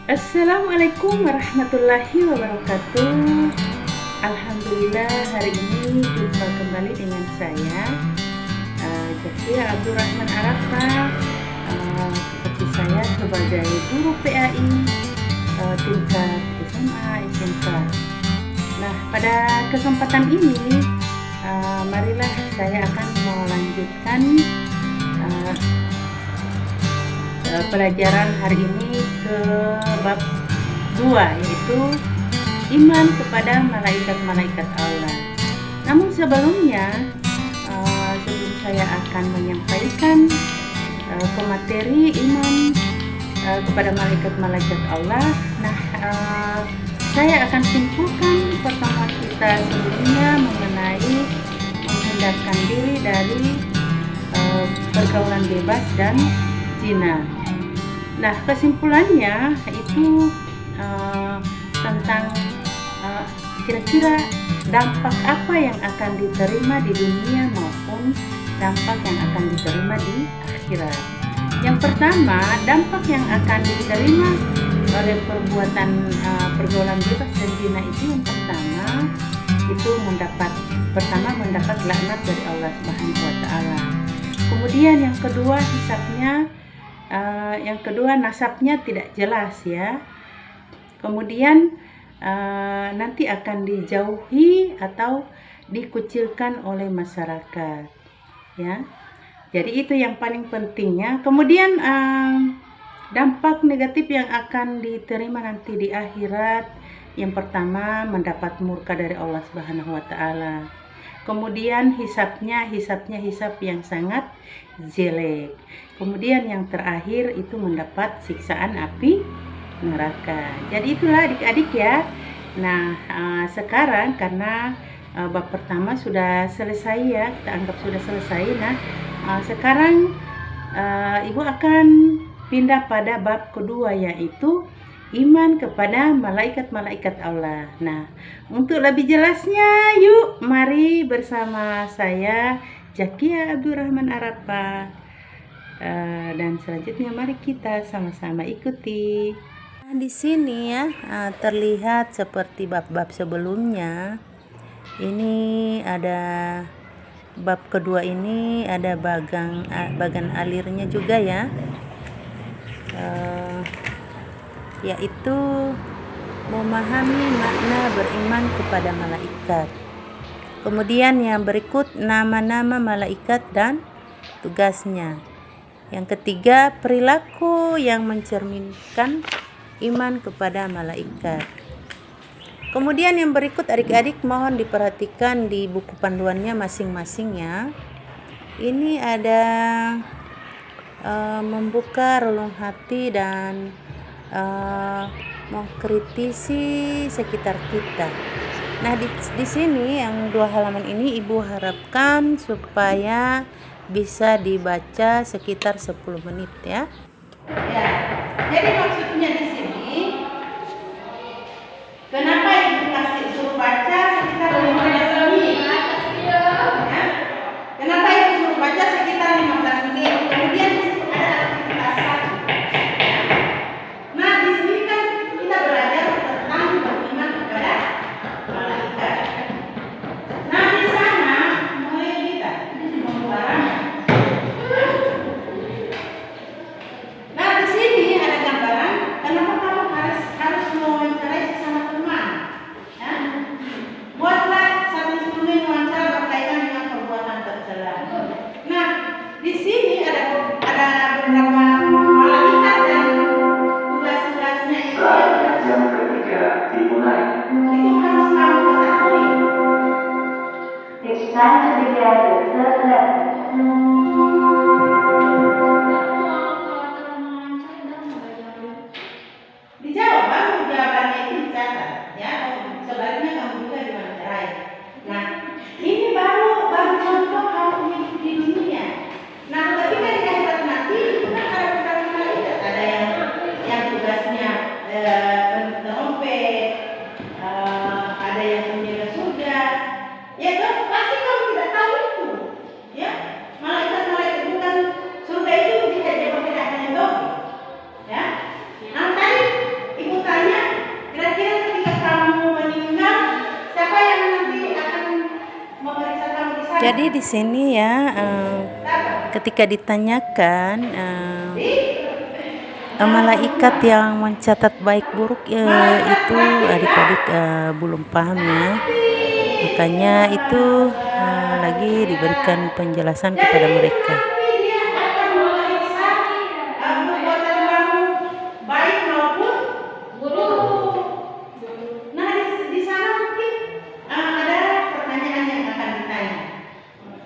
Assalamualaikum warahmatullahi wabarakatuh. Alhamdulillah hari ini jumpa kembali dengan saya Zakia Abdurrahman Arafah, seperti saya sebagai guru PAI tingkat SMA SMK. Nah, pada kesempatan ini marilah saya akan melanjutkan pelajaran hari ini ke bab 2, yaitu iman kepada malaikat-malaikat Allah. Namun sebelumnya, sebelum saya akan menyampaikan pemateri iman kepada malaikat-malaikat Allah, saya akan simpulkan pertemuan kita sebelumnya mengenai menghindarkan diri dari pergaulan bebas dan zina. Nah, kesimpulannya itu tentang kira-kira dampak apa yang akan diterima di dunia maupun dampak yang akan diterima di akhirat. Yang pertama, dampak yang akan diterima oleh perbuatan pergaulan bebas dan zina itu yang pertama itu mendapat laknat dari Allah Subhanahu wa taala. Kemudian yang kedua hisabnya, yang kedua nasabnya tidak jelas ya. Kemudian nanti akan dijauhi atau dikucilkan oleh masyarakat ya. Jadi itu yang paling pentingnya. Kemudian dampak negatif yang akan diterima nanti di akhirat, yang pertama mendapat murka dari Allah Subhanahu wa taala. Kemudian hisab yang sangat jelek. Kemudian yang terakhir itu mendapat siksaan api neraka. Jadi itulah adik-adik ya. Nah, sekarang karena bab pertama sudah selesai ya, kita anggap sudah selesai. Nah, sekarang Ibu akan pindah pada bab kedua, yaitu iman kepada malaikat-malaikat Allah. Nah, untuk lebih jelasnya, yuk mari bersama saya Zakia Abdurrahman Arafah. Dan selanjutnya mari kita sama-sama ikuti. Nah, di sini ya terlihat seperti bab-bab sebelumnya. Ini ada bab kedua, ini ada bagan alirnya juga ya. Yaitu memahami makna beriman kepada malaikat. Kemudian yang berikut nama-nama malaikat dan tugasnya. Yang ketiga, perilaku yang mencerminkan iman kepada malaikat. Kemudian yang berikut adik-adik mohon diperhatikan di buku panduannya masing-masing ya. Ini ada membuka relung hati dan mengkritisi sekitar kita. Nah, di sini yang 2 halaman ini Ibu harapkan supaya bisa dibaca sekitar 10 menit ya. Ya. Jadi maksudnya di sini kenapa Ibu kasih suruh baca sekitar 15 menit? Ya. Kenapa Ibu suruh baca sekitar 15 menit? Kemudian ada aktivitas lagi. Nah, di sini kan kita belajar tentang beriman kepada malaikat. Nah, di sana mulai kita membarang. Nah, di sini Jadi di sini ya, ketika ditanyakan malaikat yang mencatat baik buruk itu adik-adik belum paham ya. Makanya itu lagi diberikan penjelasan kepada mereka.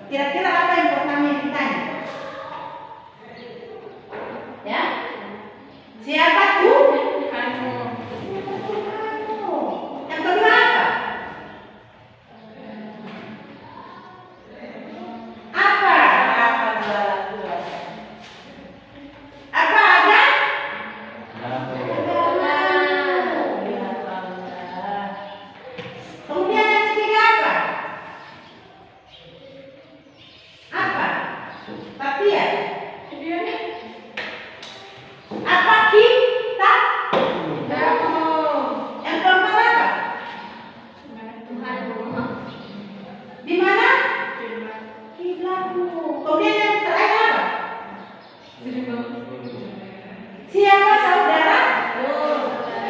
Kira-kira apa yang pertama yang ditanya? Ya? Siapa tuh? Yang kedua apa? Apa? Apa ada? Kemudian yang ketiga apa? Tapi ya, apa kita? Yang keempat apa? Di mana? Kiblatmu. Kemudian yang terakhir apa? Siapa saudara?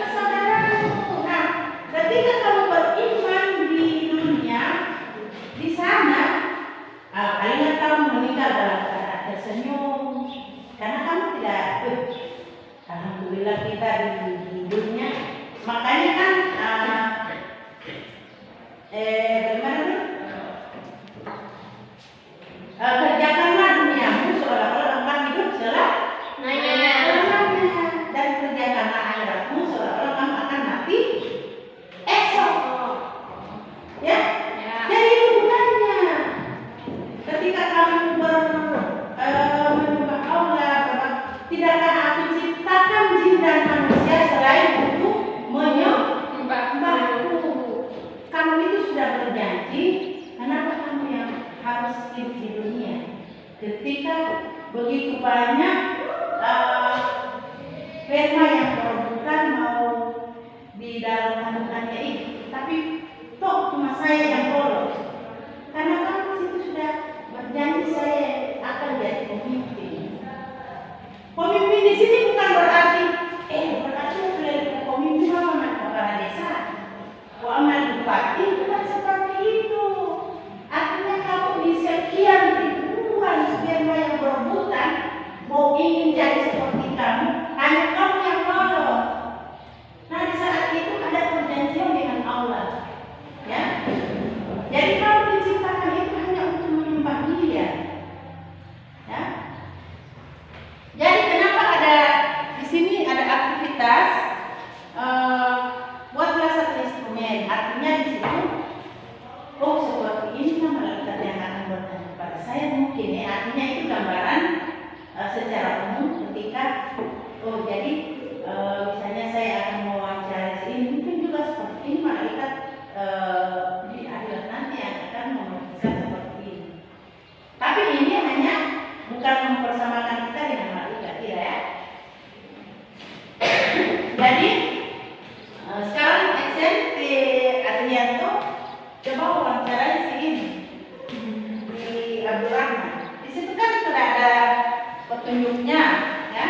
Saudaramu. Nah, ketika kamu beriman di dunia, di sana, kalian kamu meninggal dalam keadaan tersenyum, karena kamu tidak, alhamdulillah kita di hidupnya. Makanya kan bagaimana tuh? Kerjakanlah duniamu seolah-olah engkau hidup selamanya, dan kerjakanlah akhiratmu seolah-olah kamu akan mati esok. Ya? Jadi itu bukannya ketika kamu menyembah Allah, tidakkah aku ciptakan jin dan manusia selain untuk menyembahku? Kamu itu sudah berjanji, kenapa kamu yang harus hidup di dunia? Ketika begitu banyak sperma yang berebutan mau di dalam kandungannya itu, tapi toh cuma saya yang bolos. Karena kamu itu sudah berjanji saya akan jadi pemimpin. Pemimpin di sini bukan berarti pemimpin amanah kepala desa, amanah bupati, bukan seperti itu. Artinya kamu di sekian ribuan sperma yang berebutan mau ingin jadi seperti kamu, hanya kamu yang lolos. Nah di saat itu ada perjanjian dengan Allah, ya. Jadi kamu diciptakan itu hanya untuk menyembah Dia, ya. Jadi kenapa ada di sini ada aktivitas buatlah satu instrumen. Artinya di situ, oh seperti ini kan malaikat yang akan bertanya kepada saya mungkin ya. Artinya itu gambaran secara umum ketika jadi misalnya saya akan mewawancarai ini, mungkin juga seperti ini malaikat di akhirat nanti yang akan memeriksa seperti ini. Tapi ini hanya bukan mempersamakan kita dengan malaikat, tidak ya. Jadi sekarang SMP Adrianto coba wawancarai si ini di Abdul Rahman. Di situ kan sudah ada petunjuknya, ya.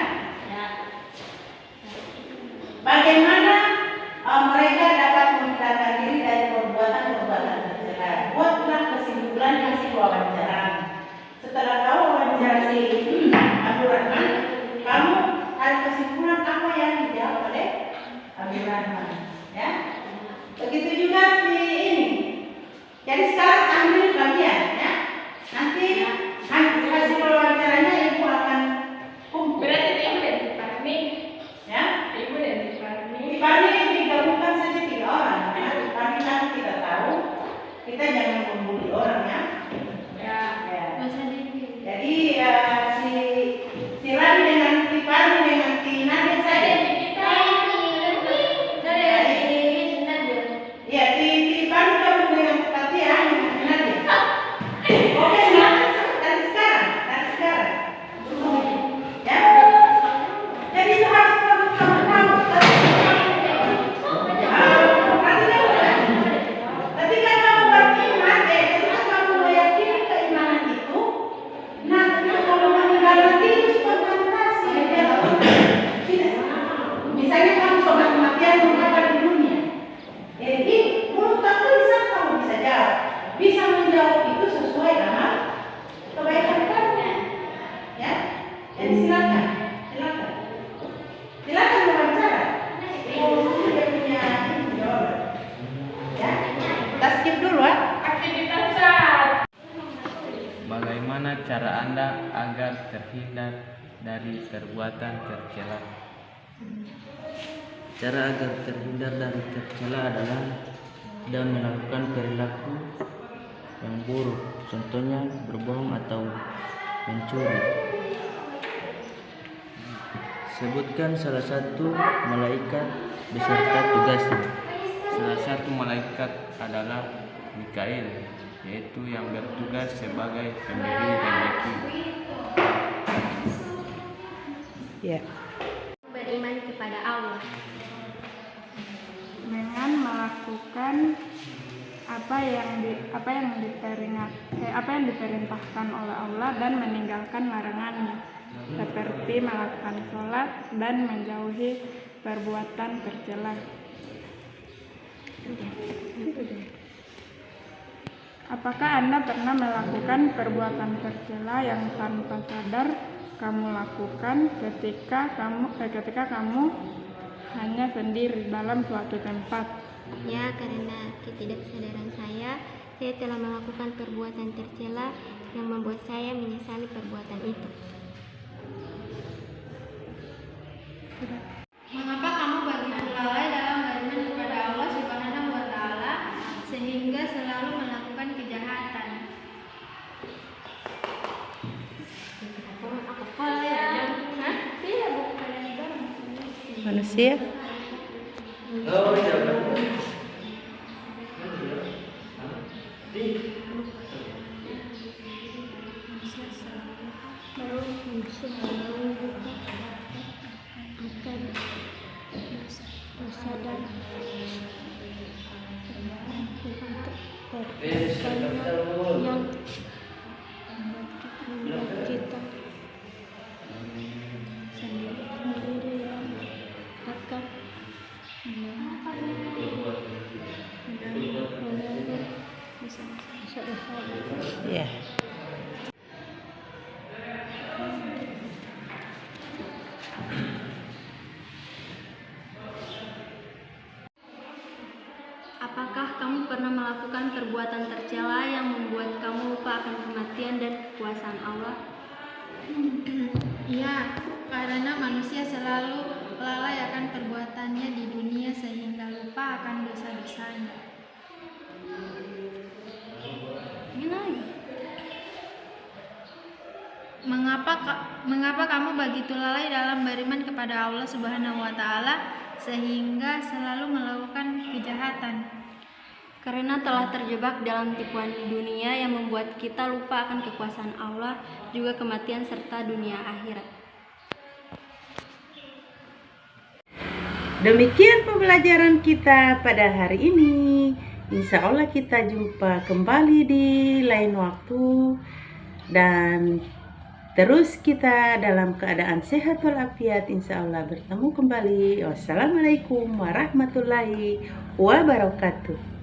Bagaimana mereka dapat menghindarkan diri dari perbuatan-perbuatan tercela. Buatlah kesimpulan hasil wawancara. Setelah tahu wawancara si Abdul Rahman, kamu ada kesimpulan apa yang dijawab oleh Abdul Rahman, ya. Begitu juga si ini. Jadi sekarang ambil bagian, ya. Nanti hasil wawancaranya ibu akan kumpul. Berarti ibu dan Fahmi, ya. ibu dan Fahmi. Di Fahmi digabungkan saja 3 orang. Karena di Fahmi kan kita tahu, kita jangan membuli orang, ya. Ya. Jadi si Rani dengan si Fahmi dengan si Nadia saja. Bagaimana cara Anda agar terhindar dari perbuatan tercela? Cara agar terhindar dari tercela adalah tidak melakukan perilaku yang buruk, contohnya berbohong atau mencuri. Sebutkan salah satu malaikat beserta tugasnya. Salah satu malaikat adalah Mikail, yaitu yang bertugas sebagai pemberi rezeki. Ya. Beriman kepada Allah. Dengan melakukan apa yang diperintahkan oleh Allah dan meninggalkan larangannya, seperti melakukan sholat dan menjauhi perbuatan tercela. Apakah Anda pernah melakukan perbuatan tercela yang tanpa sadar kamu lakukan ketika kamu hanya sendiri dalam suatu tempat? Ya, karena ketidaksadaran saya telah melakukan perbuatan tercela yang membuat saya menyesali perbuatan itu. Mengapa kamu begitu lalai dalam beriman kepada Allah Subhanahu wa Ta'ala sehingga selalu melakukan kejahatan? Manusia. Ya. Apakah kamu pernah melakukan perbuatan tercela yang membuat kamu lupa akan kematian dan kekuasaan Allah? Iya, karena manusia selalu lalai akan perbuatannya di dunia sehingga lupa akan dosa-dosanya. Mengapa kamu begitu lalai dalam beriman kepada Allah Subhanahu wa Ta'ala sehingga selalu melakukan kejahatan? Karena telah terjebak dalam tipuan dunia yang membuat kita lupa akan kekuasaan Allah, juga kematian serta dunia akhirat. Demikian pembelajaran kita pada hari ini. Insya Allah kita jumpa kembali di lain waktu, dan terus kita dalam keadaan sehat walafiat. Insya Allah bertemu kembali. Wassalamualaikum warahmatullahi wabarakatuh.